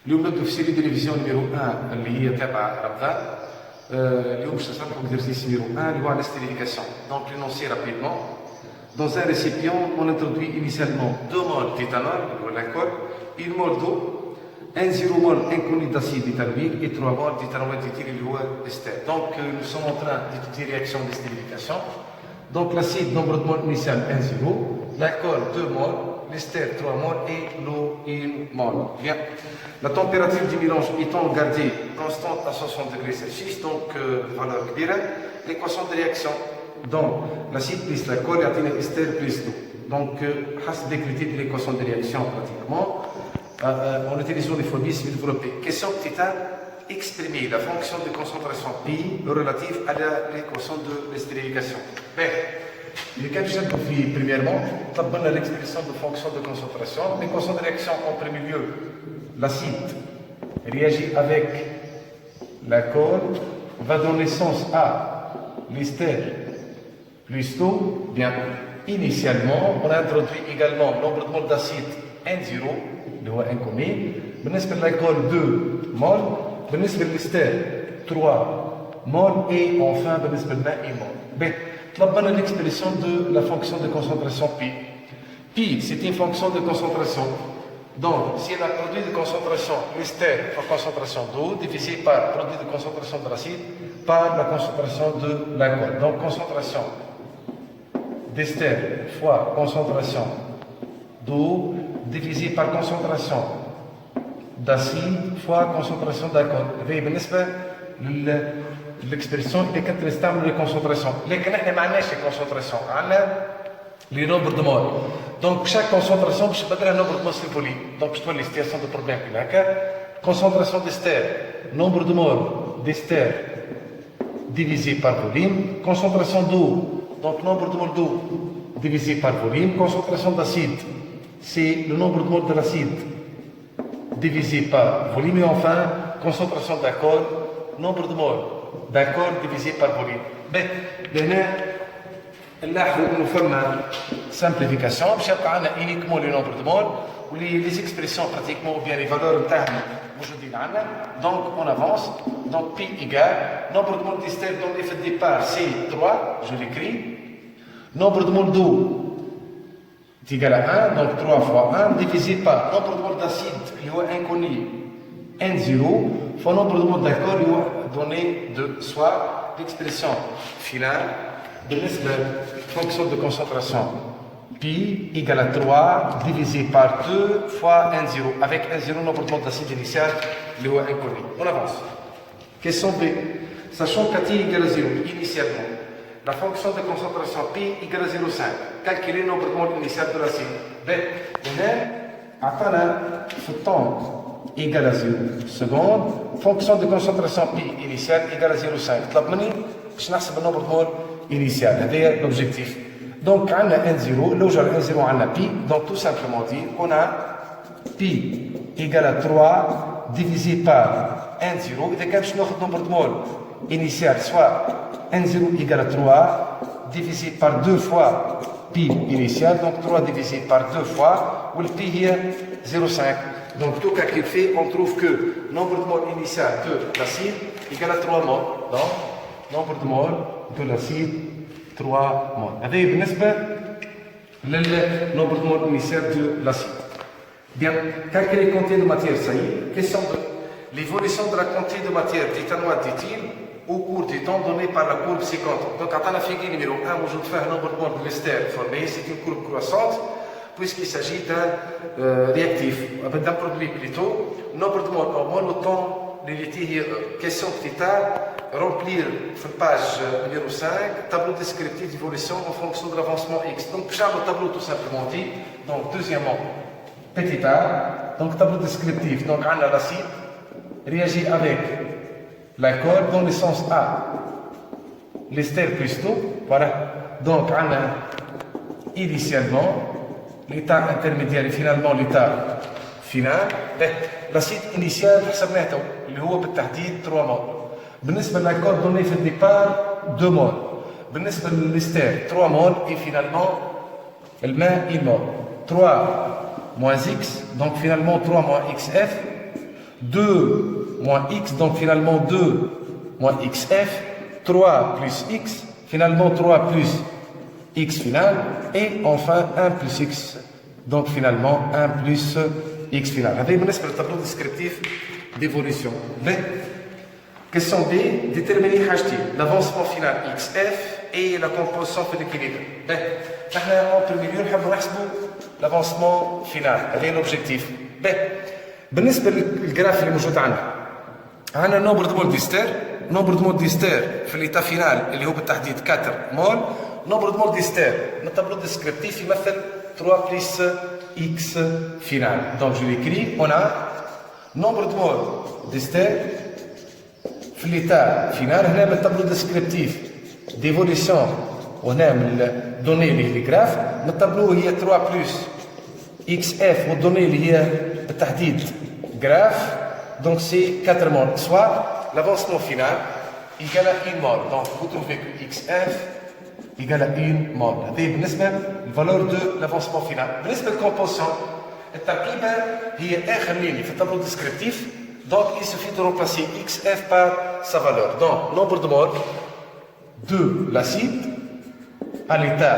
اليوم نبدأ في سيري تلفزيون نيميرو 1 اللي هي تابعة رمضان. اليوم باش نشرح لكم exercice numéro 1 اللي هو على stérification. Donc l'énoncé rapidement. Dans un récipient, on introduit initialement 2 moles d'éthanol, l'alcool, 1 mol d'eau, 1,0 mol inconnu d'acide éthanoïque et 3 moles d'éthanoate d'éthyle اللي هو ester. Donc nous sommes en train d'étudier réaction de stérification. Donc l'acide, nombre de moles initial 1,0, l'alcool 2 moles, l'ester 3 moles et l'eau 1 mol. Bien. La température du mélange étant gardée constante à 60 degrés Celsius, donc valeur كبيرة, l'équation de réaction donc l'acide plus l'alcool et l'ester plus l'eau. Donc حسب les critères de l'équation de réaction pratiquement en utilisant des formules développées. Question titane, exprimer la fonction de concentration pi relative à l'équation de l'estérification. Bien. Les cas que premièrement, nous avons l'expression de fonction de concentration. L'équation de réaction en premier lieu, l'acide réagit avec l'alcool, va donner sens à l'ester plus l'eau. Bien, initialement, on a introduit également le nombre de moles d'acide 1,0, le inconnu. بالنسبة l'alcool 2 moles, بالنسبة l'ester 3 moles et enfin بالنسبة للماء 1 mol. Bien. طلبنا l'expression de la fonction de concentration pi. Pi, c'est une fonction de concentration. Donc, si elle a produit de concentration l'ester par concentration d'eau divisé par produit de concentration de l'acide par la concentration de l'alcool. Donc, concentration d'ester fois concentration d'eau divisé par concentration d'acide fois concentration d'alcool. L'expression اللي كانت نستعمل لي كونسونطراسيون لكن احنا ما عندناش لي كونسونطراسيون عندنا لي نومبر دو مول دونك شاك كونسونطراسيون باش نبدلها نومبر دو مول في الفوليوم دونك باش تولي سيتياسيون دو بروبليم كيما هكا كونسونطراسيون ديستير نومبر دو مول ديستير divisé par volume concentration d'eau donc nombre de moles d'eau divisé par volume concentration d'acide c'est le nombre de moles de l'acide divisé par volume et enfin concentration d'alcool nombre de moles d'alcool divisé par volume. Mais, لهنا نلاحظوا انه فما simplification باش يبقى عندنا uniquement le nombre de moles ولي les expressions pratiquement ou bien les valeurs نتاعهم موجودين عندنا. Donc on avance. Donc pi égale nombre de moles d'ester donné fait départ c'est 3, je l'écris. Nombre de moles d'eau est égal à 1, donc 3 fois 1 divisé par nombre de moles d'acide qui est inconnu 1,0 fois nombre de moles d'alcool donné de soit l'expression finale de la fonction de concentration pi égale à 3 divisé par 2 fois 1,0 avec 1,0 nombre de moles d'acide initial qui est inconnu. On avance. Question B. Sachant qu'T égale à 0 initialement, la fonction de concentration pi égale à 0,5. Calculer le nombre de moles initial de l'acide. B. Attends, ce temps égale à 0 secondes, fonction de concentration pi initiale égale à 0,5. طلب مني باش نحسب النمبر de mol initial. هذا l'objectif. Donc عندنا 1,0 لو جا 1,0 عندنا pi. Donc tout simplement dire on a pi égale à 3 divisé par 1,0. إذا كان باش ناخذ nombre de mol initial soit 1,0 égale à 3 divisé par 2 fois pi initial. Donc 3 divisé par 2 fois ou le pi هي 0,5. Donc tout calcul fait, on trouve que nombre de moles initial de l'acide égale à 3 moles. Donc, nombre de moles de l'acide, 3 moles. هذا بالنسبة nombre de moles initial de l'acide. Bien, calculer la quantité de matière, ça y est. Question de l'évolution de la quantité de matière d'éthanoate d'éthyle au cours du temps donné par la courbe séquente. Donc, à la figure numéro 1, où je fais un nombre de moles de l'ester formé, c'est une courbe croissante. Puisqu'il s'agit d'un réactif, d'un produit plutôt, nombre de moles hormones, autant les question plus remplir la page numéro 5, tableau descriptif d'évolution en fonction de l'avancement X. Donc, le tableau tout simplement dit, donc deuxièmement, petit a, donc tableau descriptif, donc on a l'acide, réagit avec l'alcool dans le sens A, l'ester plus l'eau, voilà, donc on a initialement, l'état intermédiaire et finalement l'état final. l'acide initial حسبناه اللي هو بالتحديد 3 مول. بالنسبه للالكول donné في الديبار 2 مول. بالنسبه للستير 3 مول et finalement الماء 1 مول. 3 moins x donc finalement 3 moins xf 2 moins x, donc finalement 2 moins xf, 3 plus x, finalement 3 plus x final, et enfin 1 plus x, donc finalement 1 plus x final. هذا بالنسبة للتابلو descriptif d'évolution. B. Question B, déterminer حاجتين, l'avancement final xf et la composition في l'équilibre. B. نحن en premier lieu نحب نحسبوا l'avancement final, هذا l'objectif. B. بالنسبة للجراف اللي موجود عندنا نومبر دو مول ديستير، نومبر دو مول ديستير في الليتا فينال اللي هو بالتحديد 4 مول، نومبر دو مول ديستير من التابلو ديسكريبتيف يمثل 3 بلس x فينال. دونك جو ليكري on a نومبر دو مول ديستير في الليتا فينال هنا بالتابلو ديسكريبتيف ديفوليسيون، وهنا من الدوني اللي هي الجراف من التابلو هي 3 بلس xf والدوني اللي هي بالتحديد جراف. Donc c'est 4 moles, soit l'avancement final égale à 1 mole. Donc vous trouvez que xf égale à 1 mole. C'est la valeur de l'avancement final. بالنسبة للcomposition, التركيبة هي آخر ligne في الtableau descriptif. Donc il suffit de remplacer xf par sa valeur. Donc nombre de moles de l'acide à l'état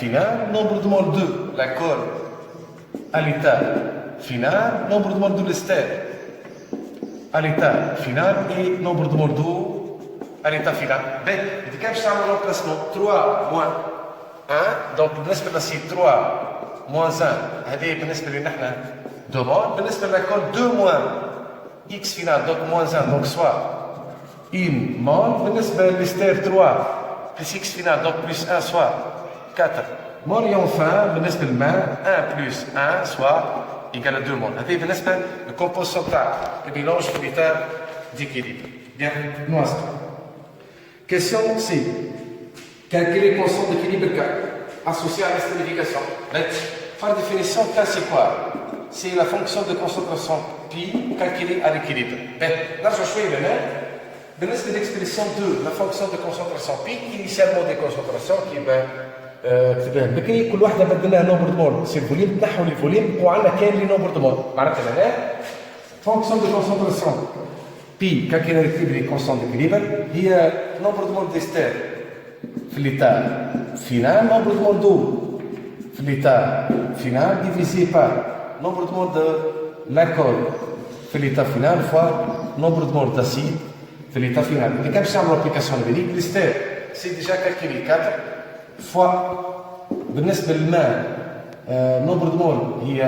final, nombre de moles de l'alcool à l'état final, nombre de moles de l'ester à l'état final et nombre de moles d'eau à l'état final. Ben, quand je fais un remplacement 3 moins 1, donc بالنسبة للأسيد 3 moins 1, هذه بالنسبة لنا احنا 2 moles. بالنسبة للألكول 2 moins x final, donc moins 1, donc soit 1 mole. بالنسبة للإستر 3 plus x final, donc plus 1, soit 4 moles. Et enfin, بالنسبة للماء 1 plus 1, soit égale à 2 moles. هذه بالنسبة للcomposition تاع البيلانج في l'état d'équilibre. Bien, noise. Question C. Calculer le constant d'équilibre K associé à l'esterification. Par définition, K c'est quoi? C'est la fonction de concentration pi calculée à l'équilibre. نرجع شوية لهنا. بالنسبة للexpression de la fonction de concentration pi, initialement des concentrations qui كتبها بكري، كل واحده بدلناها نومبر دو مول سي الفوليوم نحو لي فوليوم وعندنا كاين لي نومبر دو مول. معناتها هنا فونكسيون دو كونسونطراسيون بي كالكينا ليكيليبري كونستون ديكيليبر هي نومبر دو مول ديستير في ليتا فينال، نومبر دو مول دو في ليتا فينال ديفيزي بار نومبر دو مول دو لاكول في ليتا فينال فوا نومبر دو مول داسيد في ليتا فينال. اللي كان باش نعملوا ابليكاسيون نوميريك ليستير سي ديجا كالكيلي 4 fois بالنسبة للماء nombre de moles هي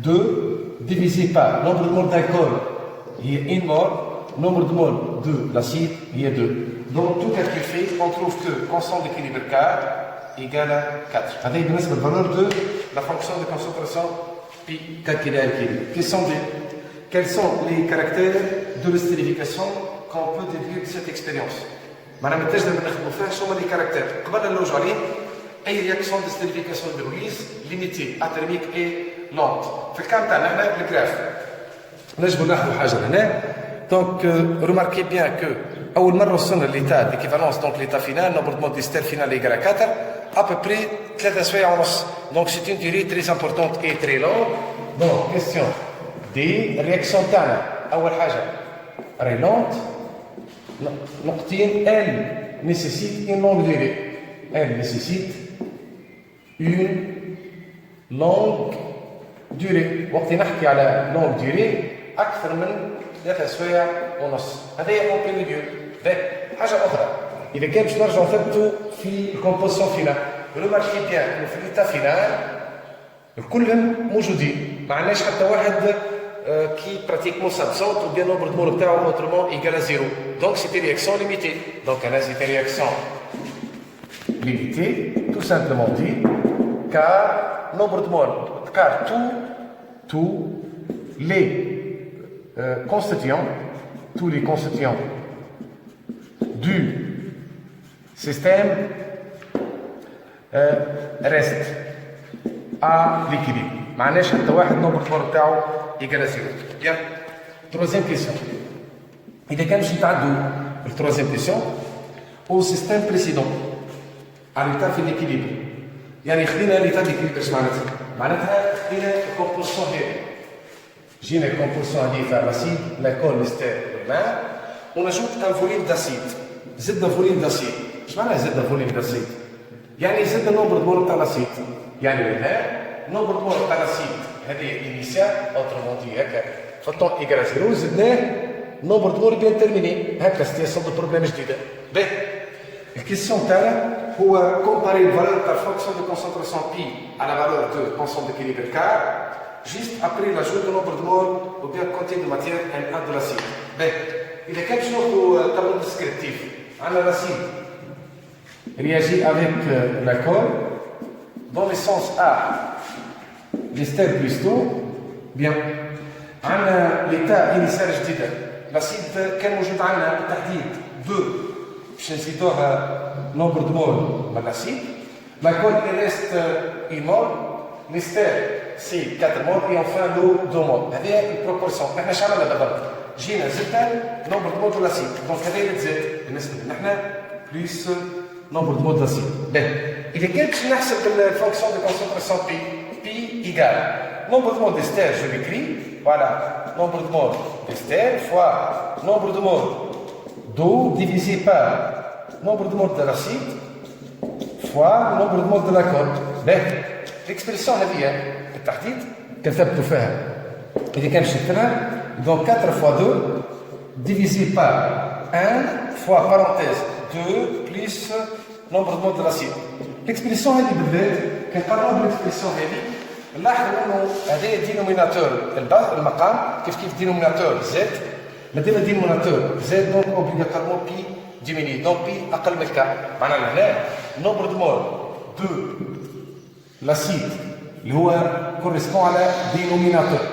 2 divisé par nombre de moles d'alcool هي 1 mole, nombre de moles de l'acide هي 2. Donc tout calcul fait, on trouve que constant d'équilibre K égale à 4. هذه بالنسبة للvaleur de la fonction de concentration pi calculée à l'équilibre. Question D. Quels sont les caractères de l'estérification qu'on peut déduire de cette expérience? معناها التجربه اللي نخدموا فيها شنو هما لي كاركتير قبل نلوجوا عليه. اي رياكسيون دو ستيريفيكاسيون بيروليز ليميتي اترميك اي لونت. في الكام تاعنا هنا الجراف نجموا نلاحظوا حاجه هنا. دونك روماركي بيان كو اول مره وصلنا لليتا ديكيفالونس دونك ليتا فينال نومبر دو مول ديستير فينال ايكال 4 ابوبري 3 سوايع ونص. دونك سي اون ديوري تري امبورطونت اي تري لونغ. دونك كيستيون دي الرياكسيون تاعنا اول حاجه ري لونت نقطتين. elle nécessite une longue durée. Elle nécessite une longue durée. وقت نحكي على longue durée أكثر من 3 سوايع ونص. هذا هي en premier lieu. حاجة أخرى إذا كان باش نرجعوا نثبتوا في الكومبوزيسيون فينال. روماركي بيان إنه في الإيتا فينال الكلهم موجودين. ما عندناش حتى واحد qui pratiquement s'absente ou bien nombre de moles autrement égal à 0. Donc c'est une réaction limitée. Donc c'est une réaction limitée, tout simplement dit, car nombre de moles, car tous les constituants du système restent à l'équilibre. معناش حتى واحد نومبر دو تاعو ايكال زيرو. بيان. تروزيام كيسيون. إذا كان باش نتعدوا التروزيام كيسيون او سيستيم بريسيدون على ليتا في ليكيليبر، يعني خدينا ليتا ديكيليبر. اش معناتها؟ معناتها خدينا الكومبوزيسيون هذه جينا الكومبوزيسيون هذه تاع لاسيد لاكول ليستير والماء ونجوت ان فوليم داسيد زدنا فوليم داسيد اش معناها زدنا فوليم داسيد يعني زدنا نومبر دو مول تاع لاسيد يعني هنا نومبر دو مول تاع لاسيد هذه انيسيال اوترومون دي هكا في الطون ايكال زيرو زدناه نومبر دو مول بيان تيرميني هكا ستياسيون دو بروبليم جديده باهي الكيسيون تاعنا هو كومباري الفالور تاع فونكسيون دو كونسونطراسيون بي على فالور دو بونسون d'équilibre كار juste après l'ajout de nombre de moles ou bien quantité de matière NA de l'acide. Ben, il y a quelque chose au tableau descriptif. L'acide réagit avec l'alcool dans le sens A, l'ester plus d'eau. Bien, l'état initial جديد. L'acide كان موجود عندنا بالتحديد 2 باش نزيدوها nombre de moles من l'acide. L'alcool il reste immole. L'ester c'est 4 moles et enfin l'eau 2 moles. هذه البروبورسيون. احنا شو عملنا بالضبط؟ جينا زدنا نومبر دو مول دو لاسيد. دونك هذا اللي تزاد بالنسبه لنا احنا بليس نومبر دو مول دو لاسيد. باهي. إذا كان باش نحسب الفونكسيون دو كونسونطراسيون بي بي ايكال نومبر دو مول ديستير جو ليكري فوالا نومبر دو مول ديستير فوا نومبر دو مول d'eau divisé par nombre de moles de l'acide fois nombre de moles de l'alcool. باهي. l'expression هذه بالتحديد كتبتوا فيها إذا كان شفتها donc 4 fois 2 divisé par 1 fois parenthèse 2 plus nombre de moles de l'acide. l'expression هذه بالذات كنقارنوها بالexpression هذه نلاحظوا انه هذا الدينوميناتور المقام كيف دينوميناتور زاد مادام الدينوميناتور زاد دونك اوبليغاتوارمون بي ديميني دونك بي اقل من كا معناها هنا نومبر دو مول دو l'acide اللي هو correspond على dénominateur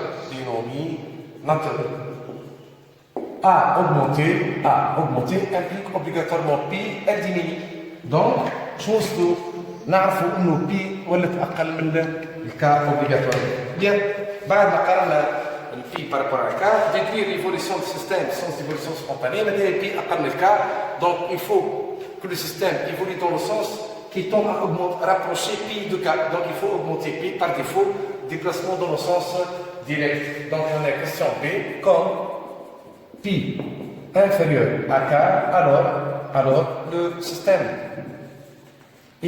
A augmenté implique obligatoirement P elle diminue donc شنو نصدو نعرفوا انه P ولات اقل من الكا obligatoire. Bien بعد ما قارنا P par rapport à الكا déduire l'évolution du système sans évolution spontanée مادام P اقل من الكا donc il faut que le système évolue dans le sens qui tend à rapprocher pi de K. Donc il faut augmenter pi par défaut, déplacement dans le sens direct. Donc on a question B, comme pi inférieur à K, alors le système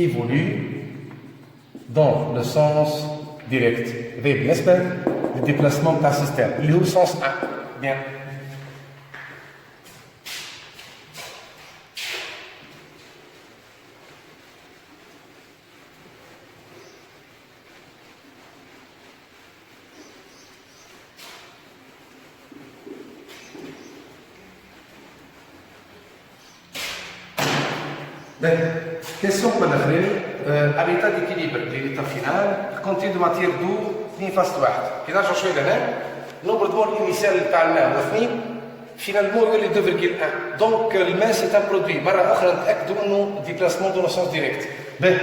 évolue dans le sens direct. B, n'est-ce le déplacement d'un système. Le sens 1. Bien. Question pour l'avril. À l'état d'équilibre, l'état final, quantité de matière d'eau 2 فاصل 1. كي نرجعوا شويه لهنا نومبر دو مول انيسيال تاع الماء هو 2 فينالمون يولي 2.1 دونك الماء سي ان برودوي مره اخرى نتاكدوا انه ديبلاسمون دو سونس ديريكت. باهي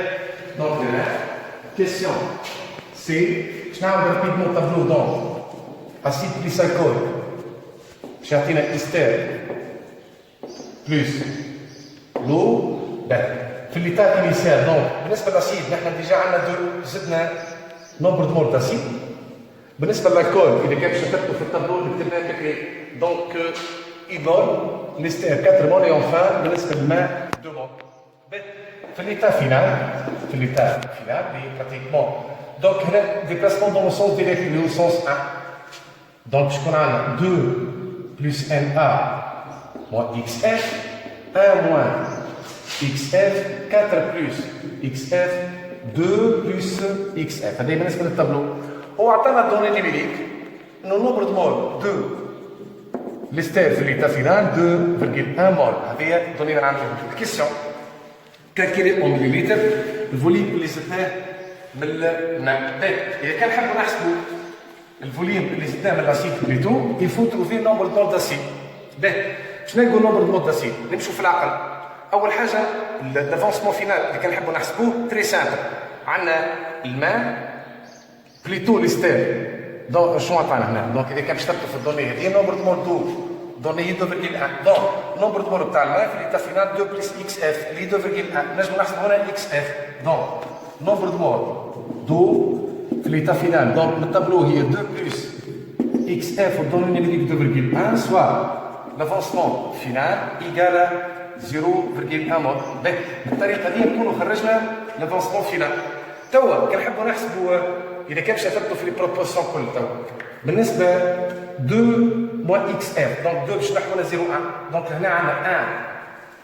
دونك هنا كيسيون سي باش نعاود رابيدمون طابلو دونك اسيد بليس الكول باش يعطينا استير بلس لو. في الليتا انيسيال دونك بالنسبه للاسيد نحن ديجا عندنا زدنا نومبر دو مول داسيد. بالنسبه للالكول اذا كان باش نكتبوا في الطابلو كتبناه بكري دونك ايمول ليستير 4 مول اي اونفان بالنسبه للماء 2 مول. في الليتا فينال اللي براتيكمون دونك هنا ديبلاسمون دون لو سونس ديريكت اللي هو سونس 1 دونك باش يكون عندنا 2 بلس ان ا موان اكس اف 1 موان XF 4 plus XF 2 plus XF. هذا بالنسبة للتابلو. هو عطانا الدوني نيميريك انه النومبر دو مول دو ليستير في الليتا فينال 2.1 مول. هذه هي الدوني اللي عندنا في الكيسيون. كالكيلي اون مليليتر الفوليم اللي زدناه من الماء. إذا كان نحبوا نحسبوا الفوليم اللي زدناه من لاسيد بليتو يفو تروفي نومبر دو مول داسيد. باش نلقوا نومبر دو مول داسيد نمشوا في العقل. اول حاجه لافونسمون فينال اللي كنحبوا نحسبوه تري سامبل عندنا الماء بليتو ليستير دونك شنو عطانا هنا دونك اذا كان باش تركب في الدوني هذه نومبر دو مول دو دوني هي 2.1 دونك نومبر دو مول تاع الماء في ليتا فينال 2 بلس اكس اف اللي 2.1 نجموا نحسبوا هنا اكس اف دونك نومبر دو مول دو في ليتا فينال دونك من الطابلو هي 2 بلس xf donne numérique 2,1 soit l'avancement final égal à 0,1 mol. بالطريقه دي نكونوا خرجنا l'avancement final. توا كنحبوا نحسبوا اذا كان باش نثبتوا في لي بروبورسيون كل توا بالنسبه 2 moins xf donc 2 باش نحولها 0,1 donc هنا عندنا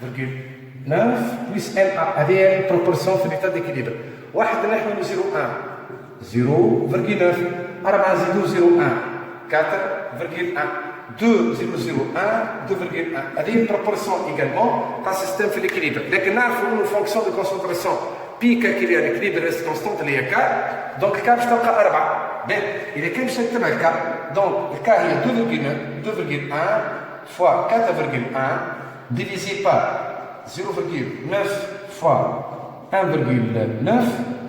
1,9 plus na هذه البروبورسيون في ليتا ديكيليبر. واحد نحولوا 0,1 0,9 4 نزيدوا 0,1 4,1 2,001 2,1 هذه البروبورسيون ايغالمون تاع سيستيم في ليكيليبر. لكن نعرفوا انه فونكسيون دو كونسونطراسيون بي كالكولي ليكيليبر ريست كونستونت اللي هي كا دونك الكا باش تلقى 4. اذا كان باش نكتبها الكا دونك الكا هي 2,1 fois 4,1 divisé par 0,9 fois 1,9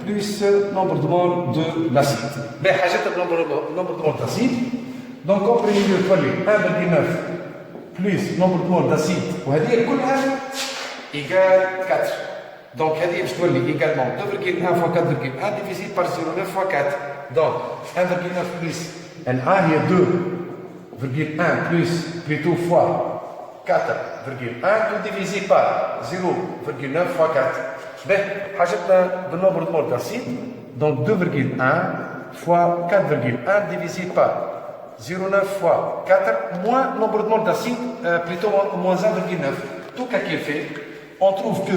plus nombre de moles de l'acide. حاجات nombre de moles d'acide. Donc on peut dire 1,9 plus nombre de moles d'acide وهذه كلها égale 4. Donc هذه باش تولي également 2,1 fois 4,1 divisé par 0,9 fois 4. Donc 1,9 plus NA هي 2,1 plus plutôt fois 4,1 tout divisé par 0,9 fois 4. حاجتنا بالنمبر de moles d'acide. Donc 2,1 fois 4,1 divisé par 0,9 fois 4 moins nombre de moles d'acide, plutôt moins 1,9. Tout calcul fait, on trouve que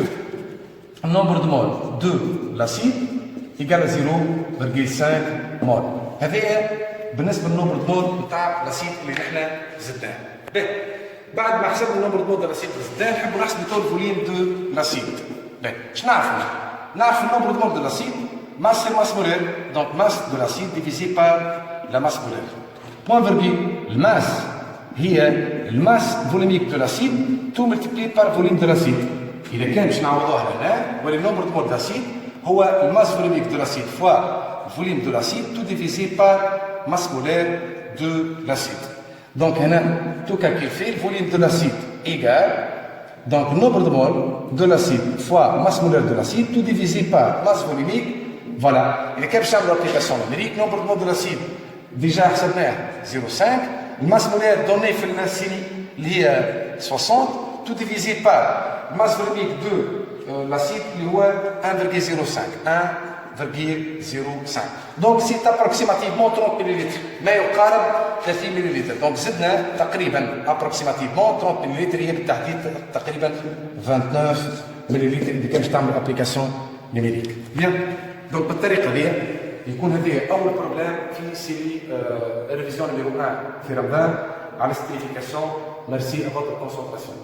le nombre de moles de l'acide égale à 0,5 mol. هذا بالنسبة للنمبر de moles نتاع l'acide اللي نحن زدناه. بعد ما حسبنا النمبر de moles de l'acide اللي زدناه نحبوا نحسبوا تو الفوليوم دو l'acide. اش نعرفوا؟ نعرف النمبر de moles de l'acide masse c'est masse molaire, donc masse de l'acide divisé par la masse molaire. Point virgule, le masse هي الماس فوليميك دو لاسيد تو ملتبلي بار فوليوم دو لاسيد. إذا كان باش نعوضوها هنا ولي نومبر دو مول داسيد هو الماس فوليميك دو لاسيد فوا فوليوم دو لاسيد تو ديفيزي بار ماس مولير دو لاسيد. دونك هنا تو كالكول في الفوليوم دو لاسيد إيغال donc nombre de moles de l'acide fois masse molaire de l'acide tout divisé par masse volumique. Voilà. إذا كان باش نعملوا application numérique nombre de moles de l'acide déjà حسبناه 0,5 الماس مولير دوني في السيري اللي هي 60 tout divisé par masse volumique de l'acide اللي هو 1,05 donc c'est approximativement 30 ml ما يقارب 30 ml. donc زدنا تقريبا approximativement 30 ml هي بالتحديد تقريبا 29 ml اذا كان باش تعمل ابليكاسيون نيميريك. بيان دونك بالطريقه دي يكون هذه اول بروبليم في سيري ريفيزيون نيميرو 1 في رمضان على ستريفيكاسيون. ميرسي ا فوتر كونسونطراسيون.